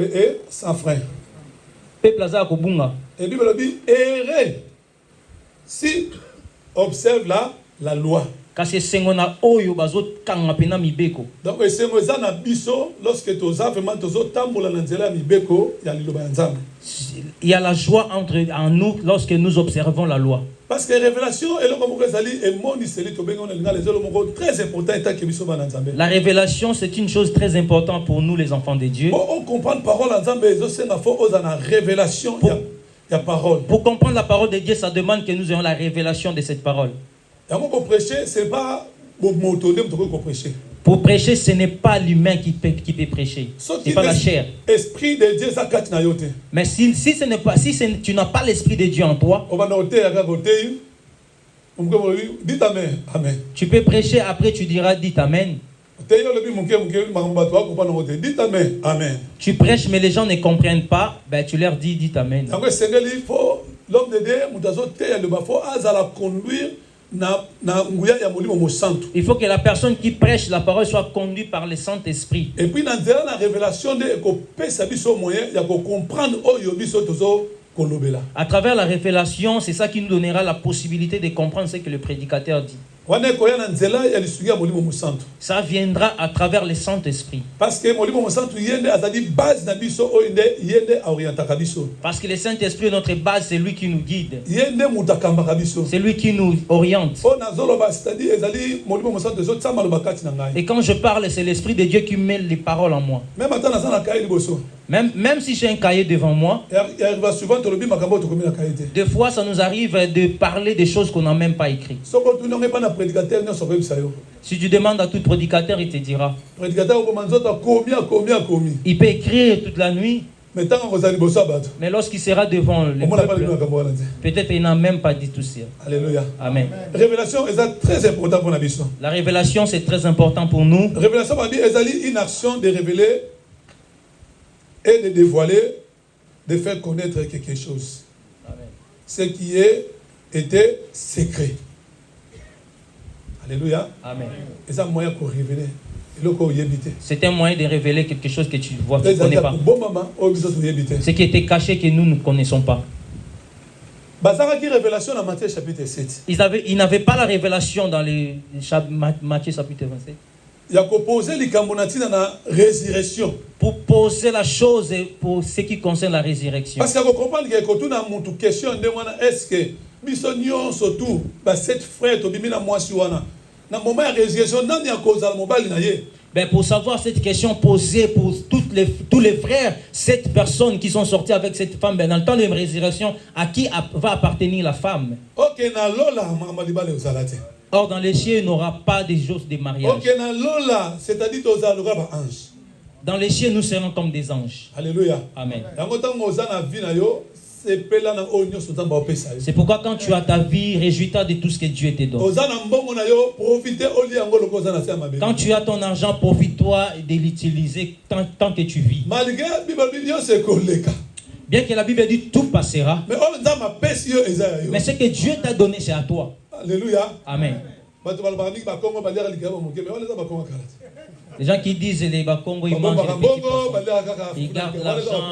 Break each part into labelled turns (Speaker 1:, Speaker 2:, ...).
Speaker 1: Et sans frein.
Speaker 2: Peuple aza kobunga.
Speaker 1: Et Bible dit errez si observe la loi.
Speaker 2: Kasi sengo na oyo bazo kanga pena mibeko.
Speaker 1: Donc sengo za na biso lorsque toza vraiment tozo tambola na nzela mibeko ya liloba ya Nzambe.
Speaker 2: Il y a la joie en nous lorsque nous observons la loi.
Speaker 1: Parce que révélation et le moko ezali et moni seli to benga na les le moko très important état que biso bana Nzambe.
Speaker 2: La révélation c'est une chose très importante pour nous les enfants de Dieu.
Speaker 1: On comprend parole en Nzambe ezo senga fo ozana révélation ya parole.
Speaker 2: Pour comprendre la parole de Dieu, ça demande que nous ayons la révélation de cette parole.
Speaker 1: Pour prêcher, c'est pas prêcher.
Speaker 2: Pour prêcher, ce n'est pas l'humain qui peut prêcher. Ce n'est pas la chair.
Speaker 1: Esprit de Dieu, ça
Speaker 2: mais si tu n'as pas l'esprit de Dieu en toi,
Speaker 1: dites amen. Amen.
Speaker 2: Tu peux prêcher, après tu diras dites amen.
Speaker 1: Dites amen. Amen.
Speaker 2: Tu prêches, mais les gens ne comprennent pas, ben tu leur dis dites amen.
Speaker 1: L'homme de Dieu, conduire.
Speaker 2: Il faut que la personne qui prêche la parole soit conduite par le Saint-Esprit.
Speaker 1: Et puis dans la révélation
Speaker 2: à travers la révélation, c'est ça qui nous donnera la possibilité de comprendre ce que le prédicateur dit. Ça viendra à travers le Saint-Esprit.
Speaker 1: Parce que
Speaker 2: le Saint-Esprit est notre base, c'est lui qui nous guide. C'est lui qui nous oriente. Et quand je parle, c'est l'Esprit de Dieu qui met les paroles en moi. Même si j'ai un cahier devant moi, des fois ça nous arrive de parler des choses qu'on n'a même pas écrites. Si tu demandes à tout prédicateur, il te dira. Il peut écrire toute la nuit, mais lorsqu'il sera devant le peuple, peut-être il n'a même pas dit tout ça.
Speaker 1: Alléluia.
Speaker 2: Amen.
Speaker 1: Révélation est très important pour nous.
Speaker 2: La révélation c'est très important pour nous.
Speaker 1: Révélation est une action de révéler et de dévoiler, de faire connaître quelque chose. Amen. Ce qui était secret. Alléluia.
Speaker 2: Amen.
Speaker 1: Et ça, moyen pour révéler.
Speaker 2: C'est un moyen de révéler quelque chose que tu vois, tu ne connais pas. Ce qui était caché que nous ne connaissons pas. Ils n'avaient pas la révélation dans Matthieu chapitre 27. Pour poser la chose pour ce qui concerne la résurrection.
Speaker 1: Parce que vous comprenez que question est-ce que bisognon surtout cette frère to bimina mwasi wana na moment ya résurrection nani akoza mobali na ye.
Speaker 2: Ben pour savoir cette question posée pour tous les frères, cette personne qui sont sortis avec cette femme, ben dans le temps de la résurrection, à qui va appartenir la femme?
Speaker 1: OK na lola mamalibale uzalate.
Speaker 2: Or, dans les cieux, il n'y aura pas de jours de mariage.
Speaker 1: C'est-à-dire ange.
Speaker 2: Dans les cieux, nous serons comme des anges.
Speaker 1: Alléluia.
Speaker 2: Amen. C'est pourquoi quand tu as ta vie, réjouis-toi de tout ce que Dieu te donne. Quand tu as ton argent, profite-toi de l'utiliser tant que tu vis. Bien que la Bible dit tout passera. Mais ce que Dieu t'a donné, c'est à toi.
Speaker 1: Alléluia.
Speaker 2: Amen. Les gens qui disent les Bakongo, ils mangent les petits poissons. Ils gardent l'argent.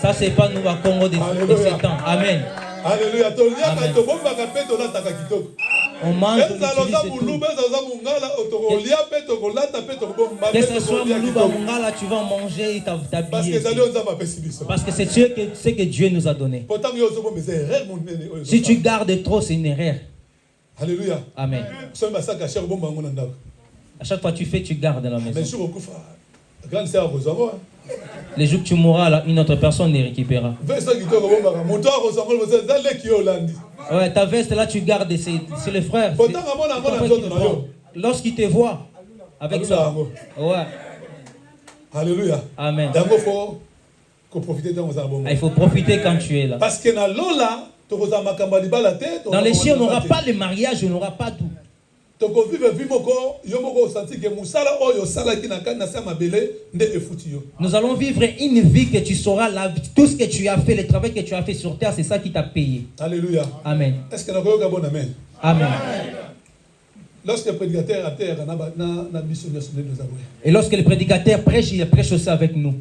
Speaker 2: Ça, c'est pas nous Bakongo de ces temps. Amen.
Speaker 1: Alléluia.
Speaker 2: On mange, on utilise tout. Que ce soit Moulouba Mungala, tu vas manger et t'habiller. Parce que c'est ce que Dieu nous a donné. Si tu gardes trop, c'est une erreur.
Speaker 1: Alléluia.
Speaker 2: Amen. À chaque fois que tu fais, tu gardes dans la maison. Les jours que tu mourras, là, une autre personne les récupérera. Ouais, ta veste là, tu gardes, c'est les frères. Lorsqu'ils te voient avec ça. Ouais.
Speaker 1: Alléluia.
Speaker 2: Amen.
Speaker 1: Il
Speaker 2: faut profiter quand tu es là.
Speaker 1: Parce que
Speaker 2: dans les cieux, on n'aura pas le mariage, on n'aura pas tout. Nous allons vivre une vie que tu sauras, tout ce que tu as fait, le travail que tu as fait sur terre, c'est ça qui t'a payé.
Speaker 1: Alléluia.
Speaker 2: Amen.
Speaker 1: Est-ce que nous avons un bon amen?
Speaker 2: Amen.
Speaker 1: Lorsque le prédicateur a terre,
Speaker 2: et lorsque le prédicateur prêche, il prêche aussi avec nous.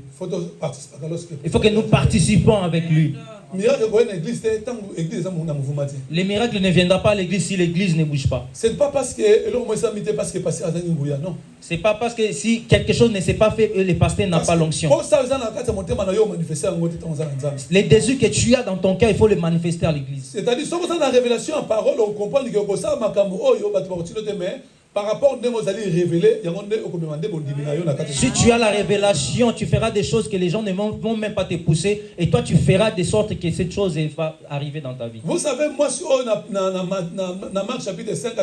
Speaker 2: Il faut que nous participons avec lui. Les miracles ne viendront pas à l'église si l'église ne bouge pas.
Speaker 1: Ce n'est pas parce que non.
Speaker 2: C'est pas parce que si quelque chose ne s'est pas fait, le pasteur n'a pas l'onction. Les désirs que tu as dans ton cœur, il faut les manifester à l'église.
Speaker 1: C'est-à-dire, si vous avez la révélation en parole, on comprend que par rapport à ce que révéler,
Speaker 2: si tu as la révélation, tu feras des choses que les gens ne vont même pas te pousser, et toi tu feras de sorte que cette chose va arriver dans ta vie.
Speaker 1: Vous savez, moi, dans Marc chapitre 5,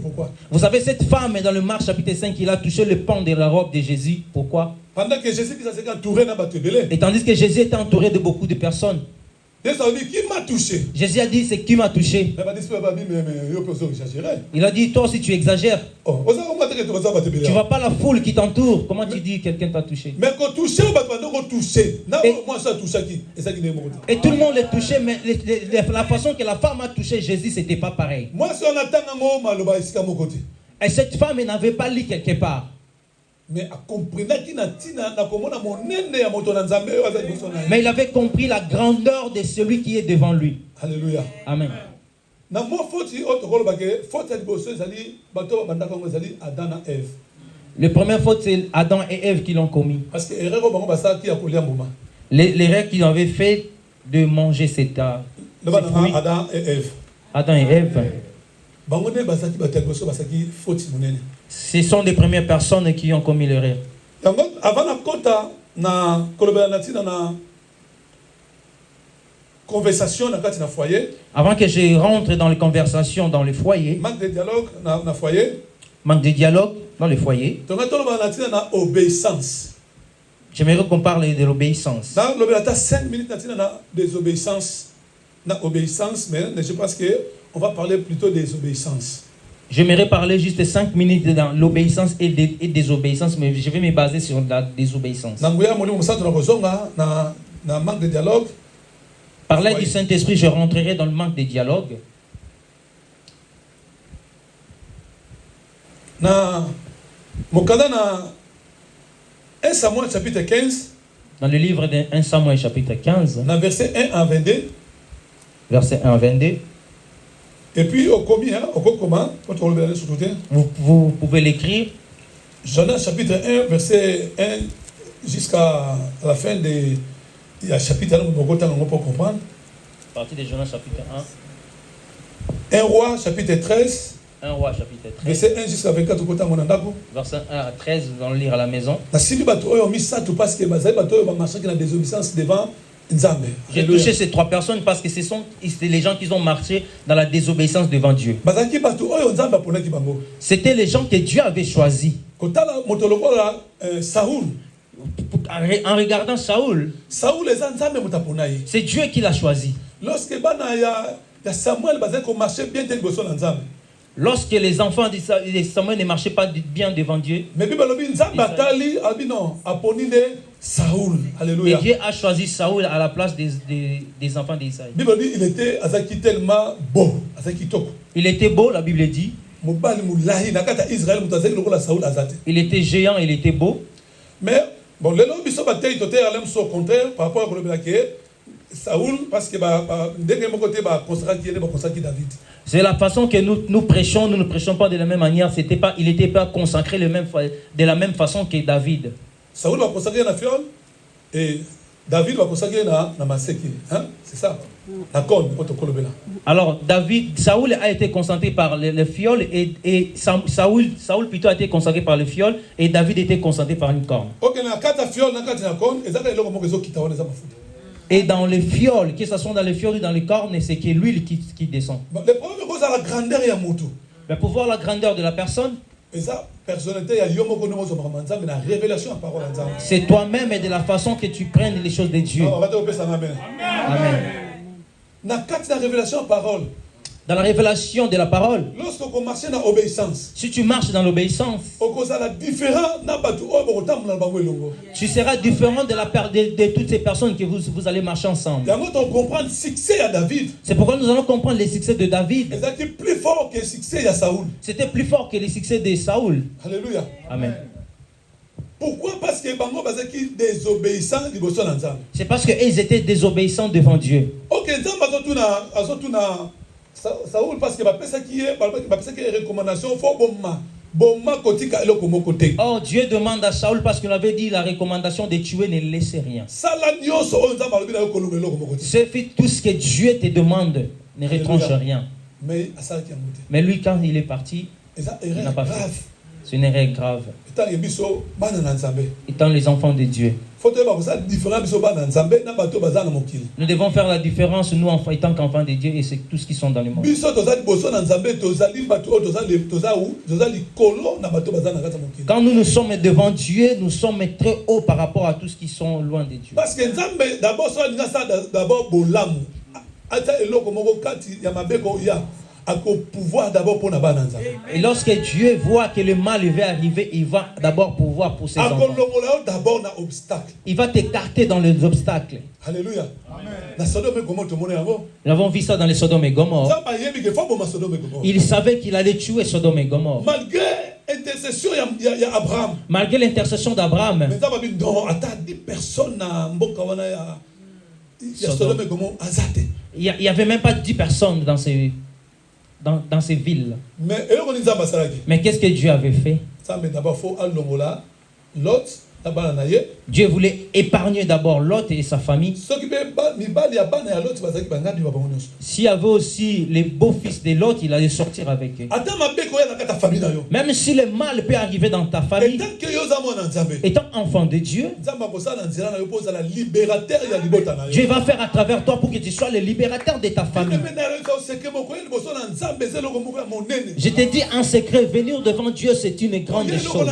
Speaker 1: pourquoi?
Speaker 2: Vous savez, cette femme dans le Marc chapitre 5, il a touché le pan de la robe de Jésus. Pourquoi?
Speaker 1: Pendant que Jésus s'est entouré,
Speaker 2: et tandis que Jésus était entouré de beaucoup de personnes.
Speaker 1: Qui m'a touché?
Speaker 2: Jésus a dit, c'est qui m'a touché. Il a dit, toi aussi tu exagères. Tu ne vois pas la foule qui t'entoure. Comment tu dis quelqu'un t'a touché? Et tout le monde l'a touché, mais la façon que la femme a touché Jésus, ce n'était pas pareil. Et cette femme n'avait pas lu quelque part.
Speaker 1: Mais
Speaker 2: il avait compris la grandeur de celui qui est devant lui.
Speaker 1: Alléluia.
Speaker 2: Amen. Le premier faute, c'est Adam et Ève qui l'ont commis.
Speaker 1: Parce que
Speaker 2: l'erreur qu'ils avaient fait de manger cet fruit.
Speaker 1: Adam et Ève.
Speaker 2: Adam et Ève. Ce sont les premières personnes qui ont commis l'erreur. Avant que je rentre dans les conversations dans le foyer.
Speaker 1: Manque de dialogue dans le foyer.
Speaker 2: Manque de dialogue dans le foyer. J'aimerais qu'on parle de l'obéissance.
Speaker 1: Dans le 5 minutes désobéissance, mais je pense qu'on va parler plutôt des obéissances.
Speaker 2: J'aimerais parler juste 5 minutes dans l'obéissance et désobéissance, mais je vais me baser sur la désobéissance. Par l'aide du Saint-Esprit, je rentrerai dans le manque de dialogue.
Speaker 1: Dans 1 Samuel chapitre 15.
Speaker 2: Dans le livre de 1 Samuel chapitre 15.
Speaker 1: Dans verset 1 à 22.
Speaker 2: Verset 1 à 22.
Speaker 1: Et puis, au comment,
Speaker 2: vous pouvez l'écrire.
Speaker 1: Jonas chapitre 1, verset 1 jusqu'à la fin du chapitre 1, on peut comprendre.
Speaker 2: Partie de Jonas chapitre
Speaker 1: 1. 1 roi chapitre 13.
Speaker 2: 1 roi chapitre 13.
Speaker 1: Verset 1 jusqu'à 24,
Speaker 2: verset 1 à 13, nous allons lire à la maison. J'ai touché ces 3 personnes parce que c'était les gens qui ont marché dans la désobéissance devant Dieu. C'était les gens que Dieu avait choisis. En regardant Saoul, c'est Dieu qui l'a choisi. Lorsque les enfants de Samuel ne marchaient pas bien devant Dieu, et Dieu a choisi Saoul à la place des enfants d'Israël.
Speaker 1: Il était tellement beau.
Speaker 2: Il était beau, la Bible dit. Il était géant, il était beau.
Speaker 1: Mais bon, les gens qui sont au contraire par rapport à Saoul, parce que c'est la façon que nous prêchons, nous ne prêchons pas de la même manière. Il n'était pas consacré de la même façon que David. Saoul va consacrer la fiole et David va consacrer la maseki. C'est ça. La corne.
Speaker 2: Alors Saoul a été consacré par le fiole et Saoul plutôt a été consacré par le fiole et David était consacré par une corne. Et dans les fioles, que ce soit dans les fioles ou dans les cornes, c'est que l'huile qui descend. Mais pour voir la grandeur de la personne, c'est toi-même et de la façon que tu prennes les choses de Dieu.
Speaker 1: Amen. Dans la révélation en parole,
Speaker 2: Dans la révélation de la parole, si tu marches dans l'obéissance, tu seras différent de toutes ces personnes que vous allez marcher ensemble. C'est pourquoi nous allons comprendre les succès de David. C'était plus fort que les succès de Saoul.
Speaker 3: Alléluia.
Speaker 2: Amen.
Speaker 3: Pourquoi? Parce que désobéissants.
Speaker 2: C'est parce qu'ils étaient désobéissants devant Dieu.
Speaker 3: Ok, Saoul, parce que recommandation,
Speaker 2: oh, Dieu demande à Saoul parce qu'il avait dit la recommandation de tuer, ne laissez rien. C'est tout ce que Dieu te demande, ne retranche rien. Mais lui, quand il est parti, il n'a pas fait. C'est une erreur grave. Étant les enfants de Dieu. Nous devons faire la différence, nous, étant qu'enfants de Dieu, et c'est tous qui sont dans le monde. Quand nous sommes devant Dieu, nous sommes très hauts par rapport à tous qui sont loin de Dieu.
Speaker 3: Parce que d'abord, pouvoir d'abord pour
Speaker 2: et lorsque Dieu voit que le mal va arriver, il va d'abord pouvoir pour ses enfants. Il va t'écarter dans les obstacles.
Speaker 3: Alléluia.
Speaker 2: Nous avons vu ça dans les Sodome et Gomorrhe. Il savait qu'il allait tuer Sodome et Gomorrhe. Malgré l'intercession d'Abraham. Il n'y avait même pas 10 personnes dans ces villes. Mais qu'est-ce que Dieu avait fait? Dieu voulait épargner d'abord Lot et sa famille. S'il y avait aussi les beaux-fils de Lot, il allait sortir avec eux. Même si le mal peut arriver dans ta famille, étant enfant de Dieu, Dieu va faire à travers toi pour que tu sois le libérateur de ta famille. Je te dis en secret, venir devant Dieu, c'est une grande chose.